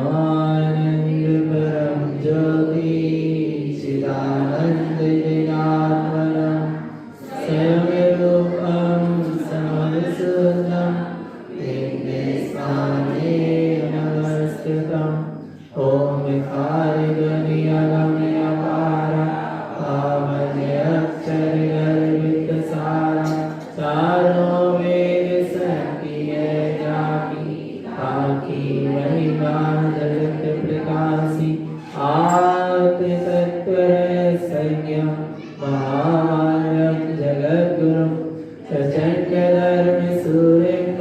परमानंद परम ज्योति चिदानंद जनार्दनम स्वयं रूपम समवसुतम दिव्य स्थाने नमस्कृतम ओम विकारि गणियगम्य अपार कामन्य अक्षर गर्भित सारा चारों वेद संकीय जाति आखी महिमा जगत प्रकाशी आत्म तत्पर संयम महामानव जगत गुरु प्रचंड धर्म सूर्यम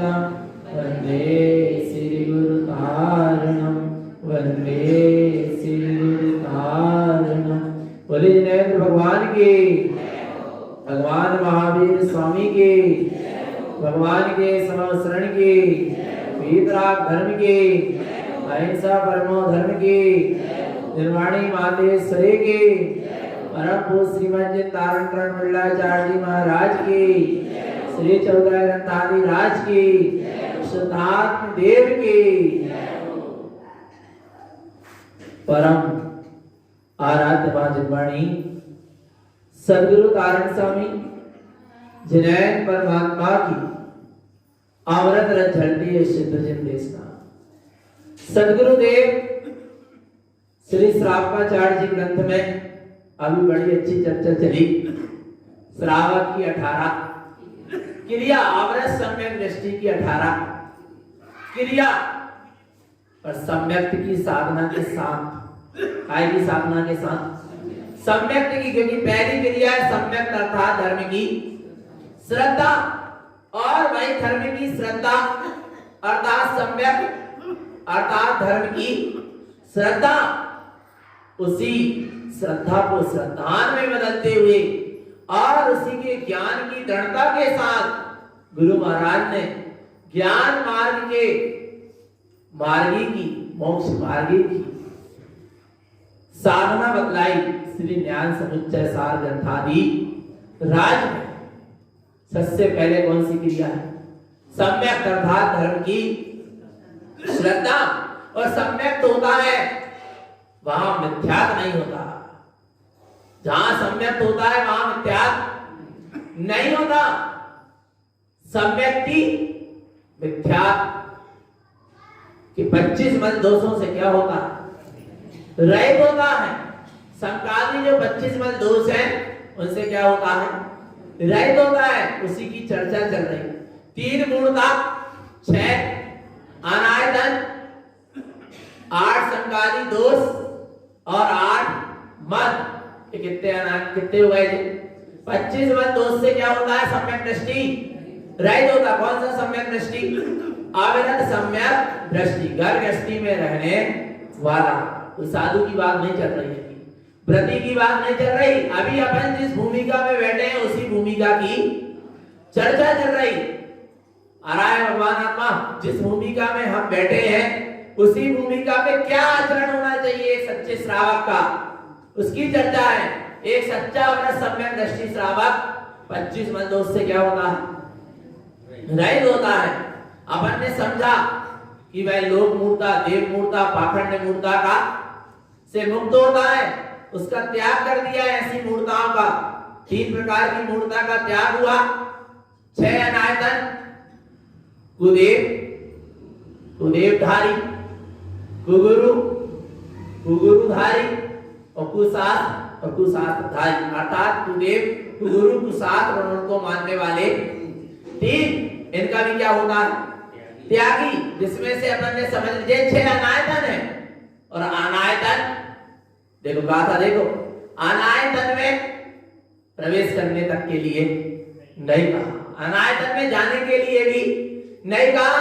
वंदे श्री गुरु तारणम वंदे श्री गुरु तारणम। बोले जिनेंद्र भगवान की, भगवान महावीर स्वामी की, भगवान के समवसरण की, वीतराग धर्म की, अहिंसा परमो धर्म की, निर्वाणी मातेश्वरी की, परम पूज्य श्रीमद तारण करण मंडलाचार्य जी महाराज की, श्री चौदह ग्रंथादि राज की, शुद्धात्म देव की, परम आराध्य मां निर्वाणी सदगुरु तारण स्वामी जिनैन परमात्मा की अमृत रस झलती है सिद्ध जिन देशना। सदगुरु देव श्री श्रावकाचार्य जी ग्रंथ में अभी बड़ी अच्छी चर्चा चली। श्रावक की 18 क्रिया, अमृत सम्यक दृष्टि की 18 क्रिया और सम्यक की साधना के साथ, काय की साधना के साथ सम्यक की, क्योंकि पहली क्रिया है सम्यक अर्थात धर्म की श्रद्धा, और वही धर्म की श्रद्धा अर्थात सम्यक अर्थात धर्म की श्रद्धा, उसी श्रद्धा को श्रद्धान में बदलते हुए और उसी के ज्ञान की दृढ़ता के साथ गुरु महाराज ने ज्ञान मार्ग के मार्गी की, मोक्ष मार्गी की साधना बतलाई। श्री ज्ञान समुच्चय सार ग्रंथादि राज में सबसे पहले कौन सी क्रिया है? सम्यक अर्थात धर्म की श्रद्धा। और सम्यक तो होता है वहां मिथ्यात्व नहीं होता। जहां सम्यक होता है वहां मिथ्यात्व नहीं होता। सम्यक की मिथ्यात्व कि 25 मल दोषों से क्या होता है? रहित होता है। संकाली जो 25 मल दोष हैं उनसे क्या होता है? रहित होता है। उसी की चर्चा चल रही। 3 मूर्ता, 6 अनायतन, 8 संकाली दोष और 8 मल। कितने हो गए? 25 मल दोष से क्या होता है? सम्यक दृष्टि रहित होता। कौन सा सम्यक दृष्टि? अविरत सम्यक दृष्टि। घर गृहस्थी में रहने वाला। कोई साधु की बात नहीं चल रही है, व्रती की बात नहीं चल रही। अभी अपन जिस भूमिका में बैठे हैं उसी भूमिका की चर्चा चल रही। आ रहा है भगवान आत्मा, जिस भूमिका में हम बैठे हैं उसी भूमिका में क्या आचरण होना चाहिए एक सच्चे श्रावक का, उसकी चर्चा है। एक सच्चा और सम्यक दृष्टि श्रावक 25 मल दोष से क्या होता है? रहित होता है। अपन ने समझा कि वह लोक मूर्ता, देव मूर्ता, पाखंड मूर्ता का से मुक्त होता है, उसका त्याग कर दिया है। ऐसी मूर्ताओं का 3 प्रकार की मूर्ता का त्याग हुआ। 6 अनायतन, कुदेव, कुदेवधारी, कुगुरु, कुगुरुधारी और कुशास्त्र और कुशास्त्रधारी। अर्थात कुदेव, कुगुरु, कुशास्त्र और उनको मानने वाले 3, इनका भी क्या होता है? त्यागी। जिसमें से अपन ने समझ लीजिए 6 अनायतन है। और अनायतन देखो गाथा, देखो अनायतन में प्रवेश करने तक के लिए नहीं कहा, अनायतन में जाने के लिए भी नहीं कहा।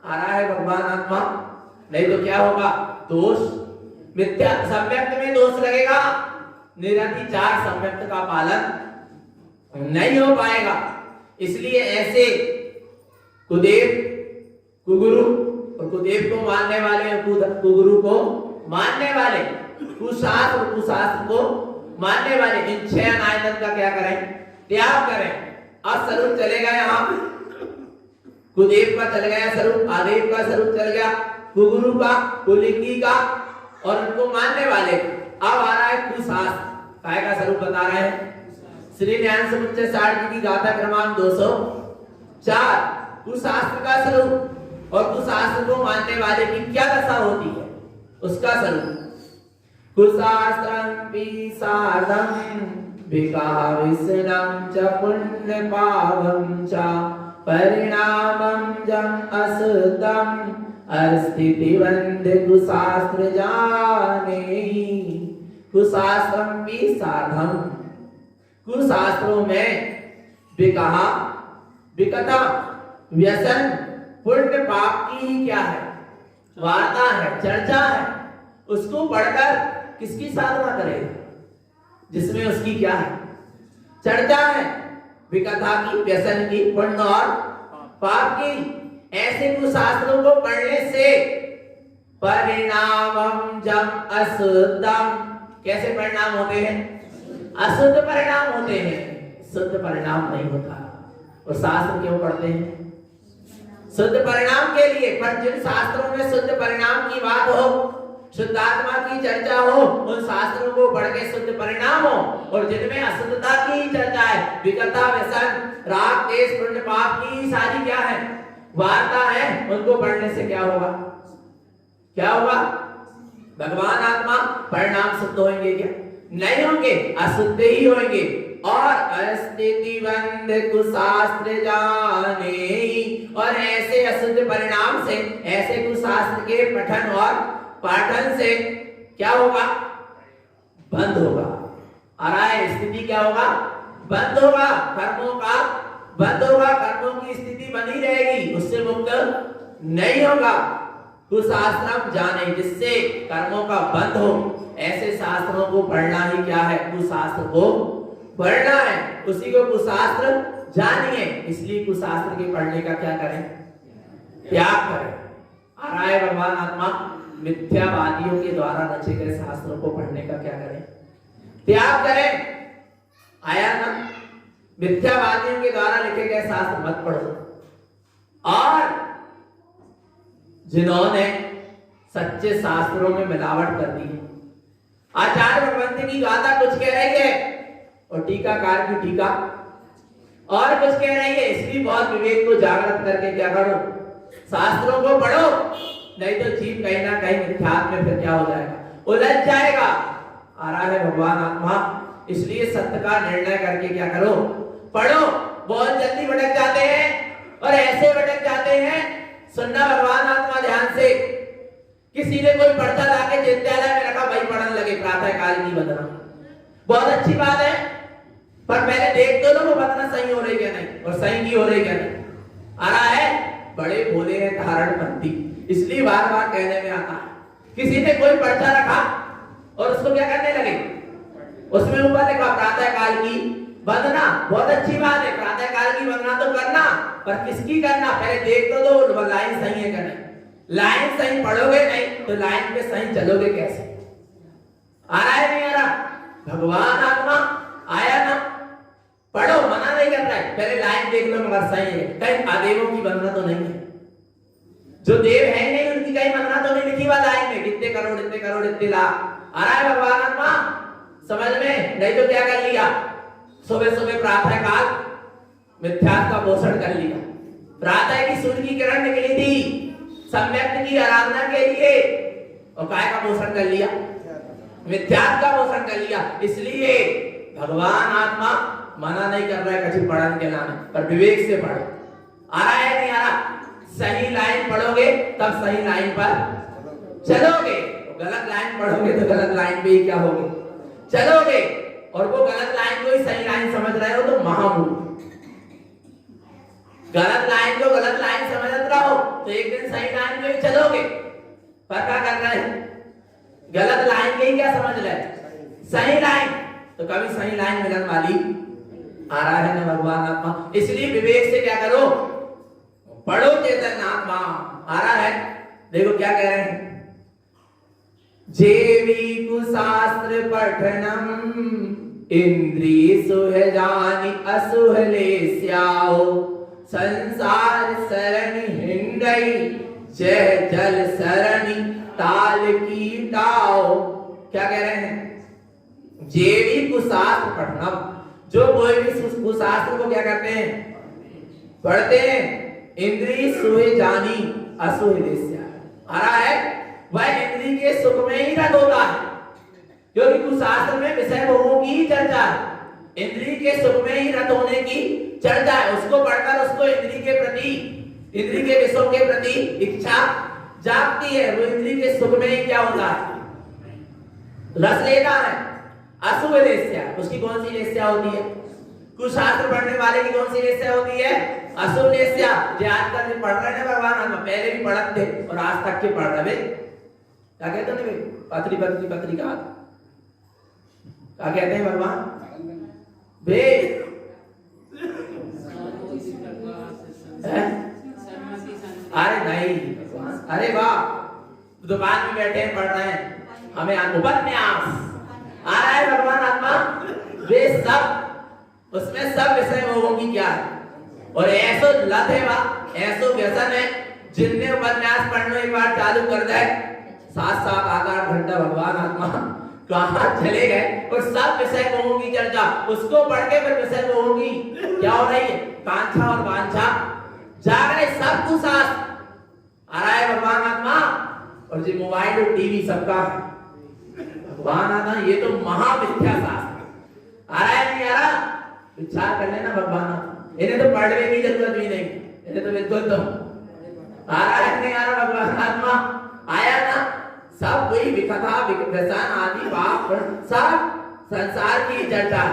आ रहा है भगवान आत्मा, नहीं तो क्या होगा? दोष मिथ्या। सम्यक्त में दोष लगेगा, निरतिचार सम्यक्त का पालन नहीं हो पाएगा। इसलिए ऐसे कुदेव, कुगुरु और कुदेव को मानने वाले, कुगुरु को मानने वाले, कुशास्त्र और कुशास्त्र को मानने वाले, इन 6 अनायतन का क्या करें? त्याग करें। अब स्वरूप चलेगा यहाँ, कुदेव का चल गया स्वरूप, आदेव का स्वरूप चल गया, कुगुरु का, कुलिंगी का और उनको मानने वाले। अब आ रहा है कुशास्त्र, काय का स्वरूप बता रहे हैं। श्री न्याय समुच्चय सारथी की गाथा क्रमांक 204, कुशास्त्र का स्वरूप और कुशास्त्र को मानने वाले की क्या दशा होती है उसका स्वरूप। कुशास्त्रं विसार्धं विकाविसनं च पुण्य पावं च परिणामं जं असुतम् अस्थितिवन्द कुशास्त्र जानेहि। कुशास्त्रं विसार्धं, कुशास्त्रों में विकहा, विकथा, व्यसन, पुण्य पाप की ही क्या है, वार्ता है, चर्चा है। उसको पढ़कर किसकी साधना करेगा, जिसमें उसकी क्या है, चर्चा है, विकथा की, व्यसन की, पुण्य और पाप की। ऐसे कुशास्त्रों को पढ़ने से परिणामम जम अशुद्धम, कैसे परिणाम होते हैं, अशुद्ध परिणाम होते हैं, शुद्ध परिणाम नहीं होता। और शास्त्र क्यों पढ़ते हैं, शुद्ध परिणाम के लिए। पर जिन शास्त्रों में शुद्ध परिणाम की बात हो, शुद्धात्मा की चर्चा हो, उन शास्त्रों को पढ़ के शुद्ध परिणाम हो। और जिनमें अशुद्धता की ही चर्चा है, विकथा, व्यसन, राग, द्वेष, पुण्य पाप की सारी क्या है, वार्ता है, उनको पढ़ने से क्या होगा, क्या होगा, भगवान आत्मा परिणाम शुद्ध होंगे क्या, नहीं होंगे, अशुद्ध ही होंगे। और अस्थितिवन्द कुशास्त्र जानेहि, और ऐसे अशुद्ध परिणाम से, ऐसे कुशास्त्र के पठन और पाठन से क्या होगा, बंद होगा। आ रहा है, स्थिति क्या होगा, बंद होगा, कर्मों का बंद होगा, कर्मों की स्थिति बनी रहेगी, उससे मुक्त नहीं होगा। कुशास्त्रम जाने, जिससे कर्मों का बंद हो, ऐसे शास्त्रों को पढ़ना ही क्या है, कुशास्त्र को पढ़ना है, उसी को कुशास्त्र जानिए। इसलिए कुशास्त्र के पढ़ने का क्या करें, त्याग करें। आ रहा है, भगवान आत्मा मिथ्यावादियों के द्वारा रचे गए शास्त्रों को पढ़ने का क्या करें, त्याग करें। आया ना, मिथ्यावादियों के द्वारा लिखे गए शास्त्र मत पढ़ो। और जिन्होंने सच्चे शास्त्रों में मिलावट कर दी है, आचार्य भगवंत की गाथा कुछ कह रही है और टीकाकार की टीका और कुछ कह रही है। इसलिए बहुत विवेक को जागृत करके क्या करो, शास्त्रों को पढ़ो, नहीं तो जीव कहीं ना कहीं मिथ्यात्व में फिर क्या हो जाएगा, उलझ जाएगा। आ रहा है भगवान आत्मा, इसलिए सत्य का निर्णय करके क्या करो, पढ़ो। बहुत जल्दी भटक जाते हैं और ऐसे भटक जाते हैं, सुनना भगवान आत्मा ध्यान से। किसी ने कोई पर्चा लाके विद्यालय में रखा, भाई पढ़ने लगे प्रातः काल की वंदना, बहुत अच्छी बात है, पर पहले देख तो लो वो वंदना सही हो रही क्या नहीं, और सही की हो रही क्या नहीं। आ रहा है, बड़े भोले हैं धारणपंथी, इसलिए बार बार कहने में आता है। किसी ने कोई पर्चा रखा और उसको क्या करने लगे, उसमें ऊपर लिखा प्रातः काल की वंदना, बहुत अच्छी बात है, प्रातः काल की वंदना तो करना, पर किसकी करना, पहले देख तो दो लाइन सही है क्या नहीं। लाइन सही पढ़ोगे नहीं तो लाइन पे सही चलोगे कैसे। आ रहा है, नहीं आ रहा, भगवान आत्मा आया ना, पढ़ो, मना नहीं कर रहा है, पहले लाइन देख लो मगर सही है, कहीं आदेवों की वंदना तो नहीं है, जो देव है नहीं उनकी कहीं वंदना तो नहीं लिखी हुआ लाइन में, कितने करोड़ इतने करोड़ इतने लाख। आ रहा है भगवान आत्मा समझ में, नहीं तो क्या कर लिया, सुबह सुबह प्रातः काल मिथ्यात्व का पोषण कर लिया। प्रातः की सूर्य की किरण निकली थी सम्यक्त की आराधना के लिए, और काय का पोषण कर लिया, मिथ्यात्व का पोषण कर लिया। इसलिए भगवान आत्मा मना नहीं कर रहा है कछु पढ़ने के नाम पर, विवेक से पढ़ो। आ रहा है, नहीं आ रहा, सही लाइन पढ़ोगे तब सही लाइन पर चलोगे, गलत लाइन पढ़ोगे तो गलत लाइन पे ही क्या होगे, चलोगे। और वो गलत लाइन को ही सही लाइन समझ रहे हो तो महामूर्ख। गलत लाइन को गलत लाइन समझ रहो तो एक दिन सही लाइन में चलोगे, पर क्या कर रहे हैं, गलत लाइन के ही क्या समझ रहे, सही लाइन, तो कभी सही लाइन मिलन वाली। आ रहा है ना भगवान आत्मा, इसलिए विवेक से क्या करो, पढ़ो चेतन आत्मा। आ रहा है, देखो क्या कह रहे हैं, जेवी कुशास्त्र पठनम इंद्रिय सुहजानि असुहले स्याओ संसार शरण हिंडई जय जल सरणी ताल की टाओ। क्या कह रहे हैं? जे भी कुशास्त्र पढ़ना, जो कोई भी कुशास्त्र को क्या करते हैं? पढ़ते हैं। इंद्री सुहे जानी असुह देस्या, आ रहा है वह इंद्री के सुख में ही रत होता है, क्योंकि कुशास्त्र में विषय भोगों की ही चर्चा है, इंद्री के सुख में ही रत होने की चर्चा है। उसको पढ़कर उसको इंद्री के प्रति, इंद्री के विषयों के प्रति इच्छा जागती है, वो इंद्री के सुख में ही क्या होता है? रस लेता है। अशुभ वेश्या, उसकी कौन सी वेश्या होती है? कुशास्त्र पढ़ने वाले की कौन सी वेश्या होती है? अशुभ वेश्या। जो आजकल में पढ़ रहे हैं भगवान, हम पहले भी पढ़ते थे और आज तक के पढ़ रहे, क्या कहते हैं? पत्री पत्री पत्री का क्या कहते हैं भगवान? वे अरे नहीं, अरे वाह, दुकान में बैठे पढ़ रहे हैं, हमें उपन्यास आ रहा है भगवान आत्मा, वे सब उसमें सब विषय भोगों की क्या है, और ऐसो लत है वाह, ऐसो व्यसन है, जिनने उपन्यास पढ़ना एक बार चालू कर दे, 7-7 8-8 घंटा भगवान आत्मा कहां चले गए, और सब विषय भोगों की चर्चा, उसको पढ़ के फिर विषय भोगों की क्या हो रही है? कांछा और वांछा जाग रहे, सब कुछ आ रहा है भगवान आत्मा। और जो मोबाइल और टीवी सबका भगवान आत्मा, ये तो महामिथ्या शास्त्र आ रहा है, नहीं आ रहा? विचार कर लेना भगवान आत्मा, इन्हें तो पढ़ने की जरूरत भी नहीं, इन्हें तो बिल्कुल तो आ रहा है, नहीं आ रहा? भगवान आत्मा आया ना, सब वही विकथा व्यसन आदि पाप सब संसार की चर्चा,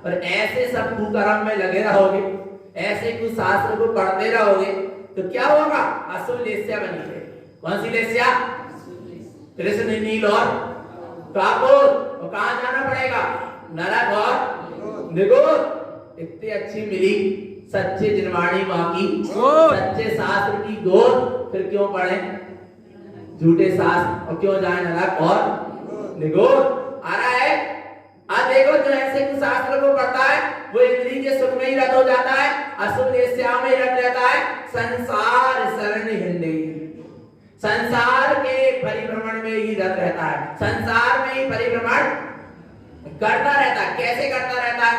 और ऐसे सब कुकर्म में लगे रहोगे, ऐसे कुछ शास्त्र को पढ़ते रहोगे तो क्या होगा? अशुभ लेस्या बनेंगे। कौन सी लेस्या? कृष्ण नील और कापुर। और कहां जाना पड़ेगा? नरक और निगोद। इतनी अच्छी मिली सच्चे जिनवाणी मां की, सच्चे शास्त्र की गोद, फिर क्यों पढ़े झूठे शास्त्र, और क्यों जाए नरक और निगोद? आ रहा है। आज देखो, जो ऐसे कुछ शास्त्र को पढ़ता है वो इंद्रिय के सुख में ही रत हो जाता है, अशुभ लेस्या में ही रत रहता है, संसार शरण हिंदे, संसार के परिभ्रमण में ही रत रहता है, संसार में ही परिभ्रमण करता रहता है। कैसे करता रहता है?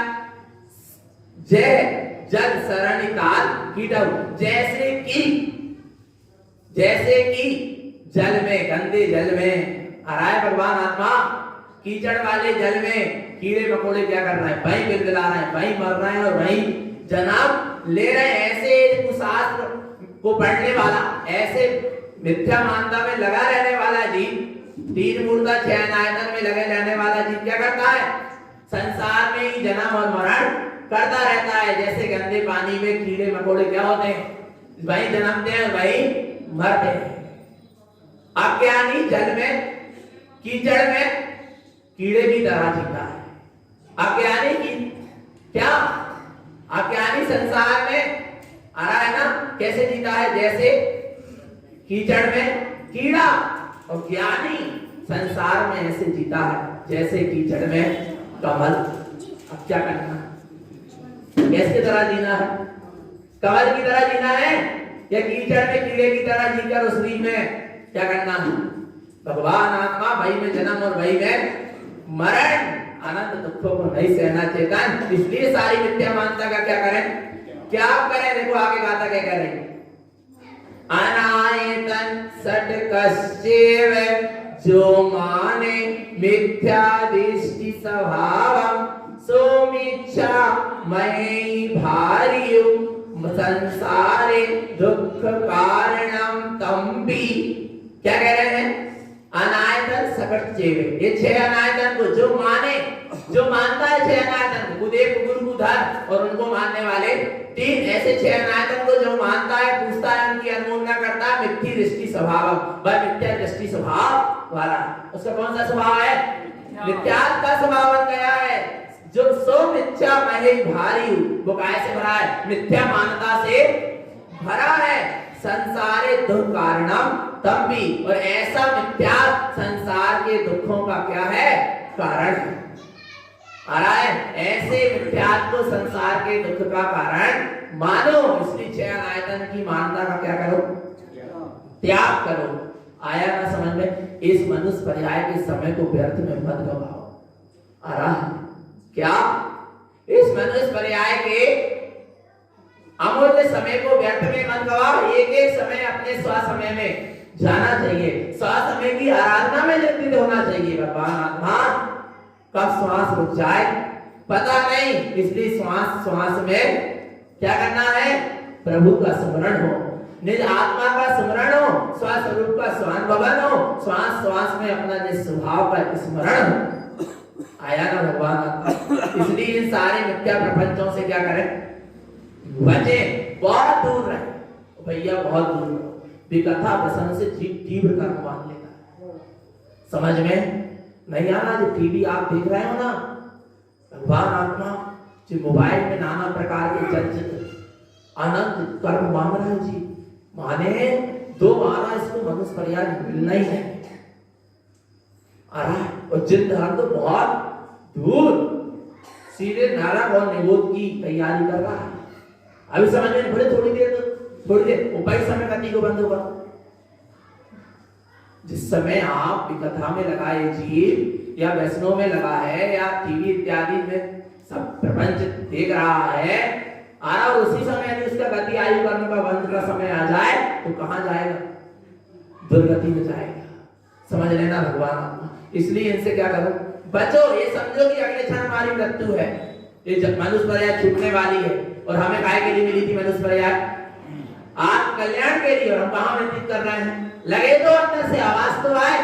जय जल शरण काल कीटव, जैसे कि जल में, गंदे जल में आ रहा है भगवान आत्मा, कीचड़ वाले जल में कीड़े मकोड़े क्या कर रहे हैं? वहीं बिलबिला रहे हैं, वहीं मर रहे हैं और वहीं जन्म ले रहे हैं। ऐसे कुशास्त्र को पढ़ने वाला, ऐसे मिथ्या मानता में लगा रहने वाला जीव, 3 मूर्ता 6 आयतन में लगे रहने वाला जीव क्या करता है? संसार में ही जन्म और मरण करता रहता है। जैसे गंदे पानी में कीड़े मकोड़े क्या होते हैं? वहीं जन्मते हैं, वहीं मरते हैं। अज्ञानी जल में, कीचड़ में कीड़े की तरह जीता है। अज्ञानी की क्या? अज्ञानी संसार में आ रहा है ना, कैसे जीता है? जैसे कीचड़ में कीड़ा, और ज्ञानी संसार में ऐसे जीता है जैसे कीचड़ में कमल। अब क्या करना? कैसे तरह जीना है? कमल की तरह जीना है या कीचड़ में कीड़े की तरह जीकर उस रीत में क्या करना है? भगवान आत्मा, वही में जन्म और वही में मरण, अनंत दुखों को नहीं सहना चेतन, इसलिए सारी विद्या मानता का क्या करें? क्या करें? देखो आगे गाता क्या कह रहे हैं? अनायतन सट कश्चेव, जो माने मिथ्या दृष्टि स्वभावम, सोमिच्छा मयि भारियो, संसारे दुख कारणम तंबी। क्या कह रहे हैं? अनायतन सकट चेवे, ये 6 अनायतन को जो माने, जो मानता है 6 अनायतन को, कुदेव गुरु कुधर और उनको मानने वाले 3, ऐसे 6 अनायतन को जो मानता है, पूछता है, उनकी अनुमोदना करता है, मिथ्या दृष्टि स्वभाव, वह मिथ्या दृष्टि स्वभाव वाला, उसका कौन सा स्वभाव है? मिथ्या का स्वभाव बन गया है। जो सो मिथ्या महे भारी, वो कैसे भरा है? मिथ्या मानता से भरा है। संसारे दुख कारणम तब भी, और ऐसा मिथ्या संसार के दुखों का क्या है? कारण आ रहा है। ऐसे मिथ्या को संसार के दुख का कारण मानो, इसलिए 6 आयतन की मानता का क्या करो? त्याग करो। आया ना समझ में? इस मनुष्य पर्याय के समय को व्यर्थ में मत गवाओ। आ रहा है क्या? इस मनुष्य पर्याय के अमूल्य समय को व्यर्थ में मत गवाओ। एक एक समय अपने स्व समय में जाना चाहिए। स्व समय की आराधना में नियुक्त होना चाहिए। भगवान आत्मा कब श्वास रुक जाए पता नहीं, इसलिए श्वास श्वास में क्या करना है? प्रभु का स्मरण हो, निज आत्मा का स्मरण हो, स्वस्वरूप का स्वानुभवन हो, श्वास श्वास में अपना निज स्वभाव का स्मरण हो। आया ना भगवान आत्मा? इसलिए इन सारे मिथ्या प्रपंचों से क्या करें? बचे, बहुत दूर रहे भैया, बहुत दूर रहो। विकथा प्रसन्न से तीव्र कर्म मान लेना। समझ में नहीं आ रहा? जो टीवी आप देख रहे हो ना, भगवान आत्मा जो मोबाइल में नाना प्रकार के चलचित्र अनंत कर्म मांग रहा है जी, माने दोबारा इसको मनुष्य पर्याय मिलना ही है। आ रहा है और जिन धर्म तो बहुत दूर सीधे नरक और निबोध की तैयारी कर रहा है। अभी समझ में थोड़ी थोड़ी देर उपाय समय गति को बंद होगा। जिस समय आप विकथा में लगाए जीव या वैष्णव में लगा है या टीवी इत्यादि में सब प्रपंच देख रहा है, आ रहा, उसी समय यदि उसका गति आयु करने का बंद का समय आ जाए तो कहां जाएगा? दुर्गति में जाएगा। समझ लेना भगवान आत्मा। इसलिए इनसे क्या करो? बचो। ये समझो कि अगले क्षण हमारी मृत्यु है। ये जब मनुष्य पर्याय छूटने वाली है और हमें काय के लिए मिली थी मनुष्य पर्याय? आप कल्याण के लिए। और हम कहां व्यतीत कर रहे हैं? लगे तो अंदर से आवाज तो आए।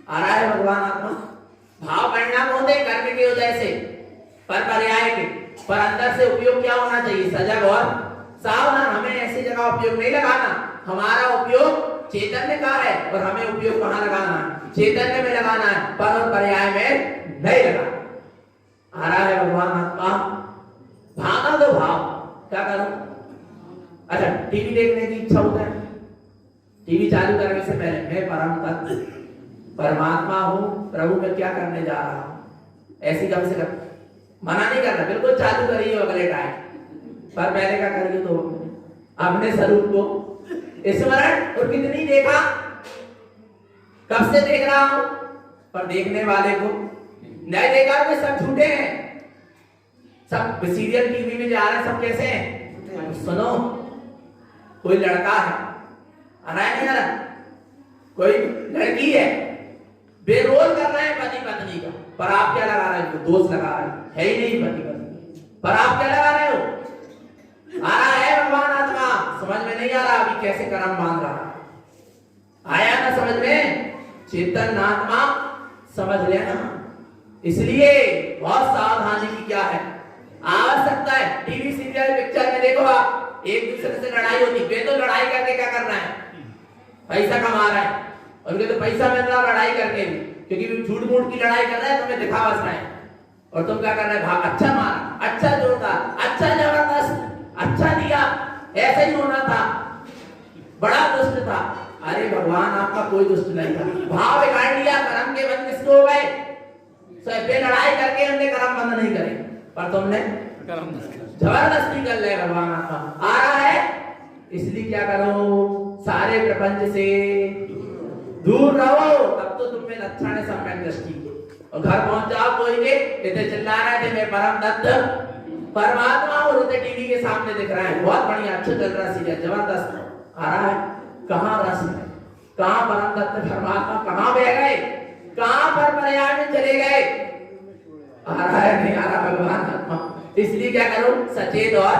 आ रहा है भगवान आत्मा? भाव परिणाम होते कर्म की वजह से पर पर्याय के, पर अंदर से उपयोग क्या होना चाहिए? सजग और सावधान। हमें ऐसी जगह उपयोग नहीं लगाना। हमारा उपयोग चैतन्य का है और हमें उपयोग कहां लगाना है? चैतन्य में लगाना है, पर और पर्याय में नहीं लगाना। आ रहा है भगवान आत्मा? भावना दो भाव। क्या करो? अच्छा, टीवी देखने की इच्छा होता है, टीवी चालू करने से पहले मैं परम तत्व परमात्मा हूं, प्रभु में क्या करने जा रहा हूं, ऐसी कम से कम मना नहीं करना, बिल्कुल चालू करिए अगले टाइम, पर पहले क्या करिए तो अपने स्वरूप को स्मरण। और कितनी देखा, कब से देख रहा हूं, पर देखने वाले को नहीं देखा तो सब झूठे हैं। सब सीरियल टीवी में जा रहे हैं, सब कैसे हैं? सुनो, कोई लड़का है, आ रहा है नहीं आ रहा, कोई लड़की है, बेरोल कर रहे हैं पति पत्नी का, पर आप क्या लगा रहे हो? दोष लगा रहे हो, है ही नहीं पति पत्नी, पर आप क्या लगा रहे हो? आ रहा है भगवान आत्मा? समझ में नहीं आ रहा अभी कैसे कर्म बांध रहा? आया ना समझ में? चेतन आत्मा समझ लेना। इसलिए बहुत सावधानी की क्या है आवश्यकता है। टीवी सीरियल पिक्चर में देखो आप, एक दूसरे से लड़ाई होती है, वे तो लड़ाई करके क्या करना है? पैसा कमा रहा है, उनके तो पैसा मिल रहा लड़ाई करके भी, क्योंकि झूठ मूठ की लड़ाई कर रहा है, तुम्हें दिखा बस रहा है। और तुम क्या कर रहे हो? अच्छा मारा, अच्छा जोड़ा, अच्छा जबरदस्त, अच्छा दिया, ऐसा ही होना था, बड़ा दुष्ट था। अरे भगवान आपका कोई दुष्ट नहीं था, भाव बिगाड़ लिया, कर्म के बंद किसको हो गए? सबे लड़ाई करके हमने कर्म बंद नहीं करे, पर तुमने जबरदस्ती कर ले। भगवान आपका आ रहा है, इसलिए क्या करो? सारे प्रपंच से दूर रहो, तब तो तुम में लक्षण है सम्यक दृष्टि के। और घर पहुंच जाओ, कोई के इतने चिल्ला रहे थे मैं परम तत्व परमात्मा और उसे टीवी के सामने दिख रहा है, बहुत बढ़िया, अच्छा चल रहा सीरियल, जबरदस्त। आ रहा है, कहां रस है? कहां परम तत्व परमात्मा कहां बह गए? कहां पर पर्याय में चले गए? आ रहा है नहीं आ रहा भगवान आत्मा? इसलिए क्या करो? सचेत और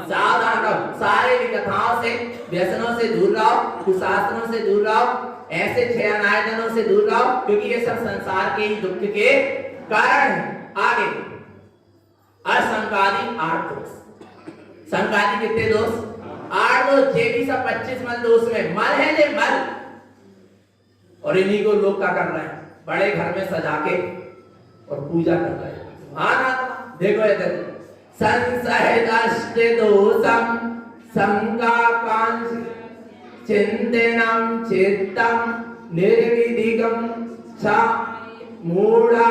सावधान रहो। सारे विकथाओं से, व्यसनों से दूर रहो, कुशास्त्रों से दूर रहो, ऐसे छह अनायतनों से दूर रहो, क्योंकि ये सब संसार के ही दुख के कारण है। आगे असंकादी 8 दोष। संकादी कितने दोष? 8 दोष। ये भी सब 25 मल दोष में मल है जे मल, और इन्हीं को लोग क्या कर रहे हैं? बड़े घर में सजा के और पूजा कर रहे हैं। हाँ ना, देखो ये देखो, संसहिताष्ट दोषम संकाकांक्ष चिंतनम चित्तम निर्विधिकम च मूढ़ा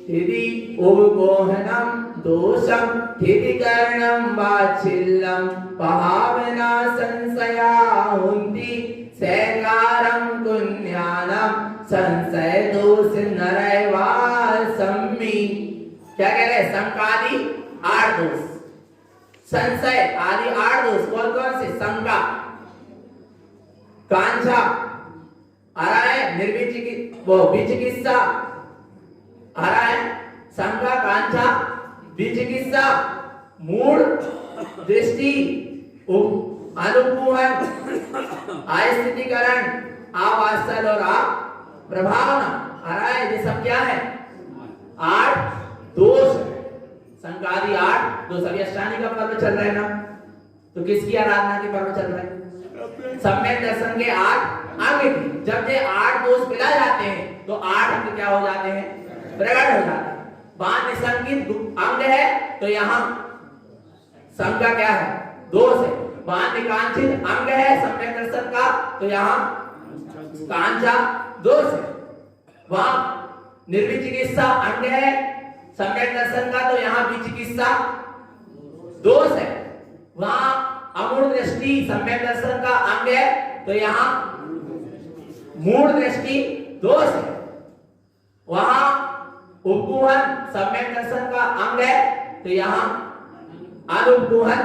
यदि उपगोहनम दोषम ठितिकरणम वाचिल्लम भावना संशया हुन्ति सैकारम कुन्यानम संशय दोष नरैवासम्मि। क्या कह रहे? संकादि 8 दोष, संशय आदि 8 दोष। कौन कौन से? शंका, कांक्षा आ रहा है, विचिकित्सा आ रहा है, शंका, कांक्षा, विचिकित्सा, मूढ़ दृष्टि, अनुकूहन, अस्थितीकरण, आवासल और प्रभावना आ रहा है। ये सब क्या है? 8 दोष। संकादि 8 दोष। अभी अष्टानी का पर्व चल रहा है ना, तो किसकी आराधना के पर्व चल रहा है? सम्यक दर्शन के 8 अंग की। जब ये 8 दोष मिला जाते हैं तो 8 अंग क्या हो जाते हैं? प्रकट हो जाते हैं। बाण निसंगित अंग है तो यहाँ शंका क्या है? दोष है। बाण निकांक्षित अंग है सम्यक दर्शन का तो यहाँ कांक्षा दोष है। वहां निर्विचिकित्सा अंग है सम्यक दर्शन का तो यहाँ विचिकित्सा दोष है। वहां अमूढ़ दृष्टि सम्यक दर्शन का अंग है तो यहाँ मूढ़ दृष्टि दोष है। वहां उपगुहन सम्यक दर्शन का अंग है तो यहाँ अनुपगुहन